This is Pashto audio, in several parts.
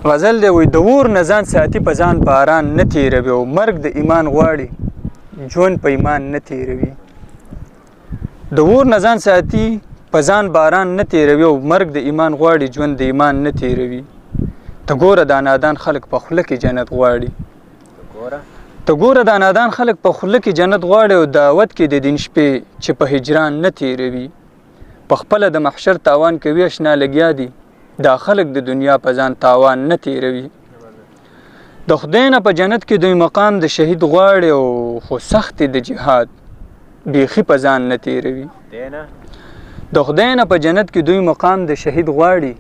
غزل دی وی د اور نه ځان ساتي په ځان باران نه تیروي او مرګ د ایمان غواړي ژوند په ایمان نه تیروي د اور نه ځان ساتي په ځان باران نه تیروي او مرګ د ایمان غواړي ژوند د ایمان نه تیروي ته ګوره دا نادان خلک په خوله کې جنت غواړي ته ګوره دا نادان خلک په خوله کې جنت غواړي او دعوت کې د دین شپې چې په هجران نه تیروي په خپله د محشر تاوان کوي اشنا لګیا دي دا خلک د دنیا په ځان تاوان نه تیروي د خدای نه په جنت کې دوی مقام د شهید غواړي او خو سخت د جهاد بیخي په ځان نه تیروي د خدای نه په جنت کې دوی مقام د شهید غواړي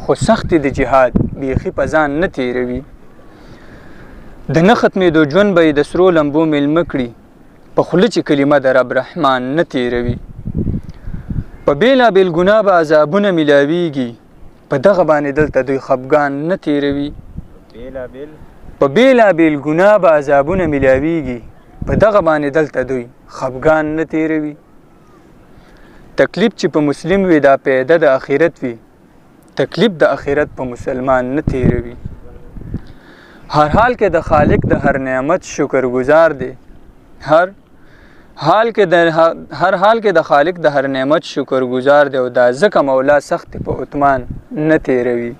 خو سخت د جهاد بیخي په ځان نه تیروي د نه ختمېدو ژوند به یې د سرو لمبو میلمه کړي په خوله چې کلمه د رب رحمان نه تیروي په بېلابېل ګناه به عذابونه میلاویږي په دغه باندې دلته دوی خفګان نه تیروي په بېلابېل ګناه به عذابونه میلاویږي په دغه باندې دلته دوی خفګان نه تیروي تکلیف چې په مسلم وي دا پیدا د آخرت وي تکلیف د آخرت په مسلمان نه تیروي هر حال کې د خالق د هر نعمت شکر گزار دی هر حال کې د خالق د هر نعمت شکر گزار دی او دا ځکه مولا سخت په عثمان نه تیروي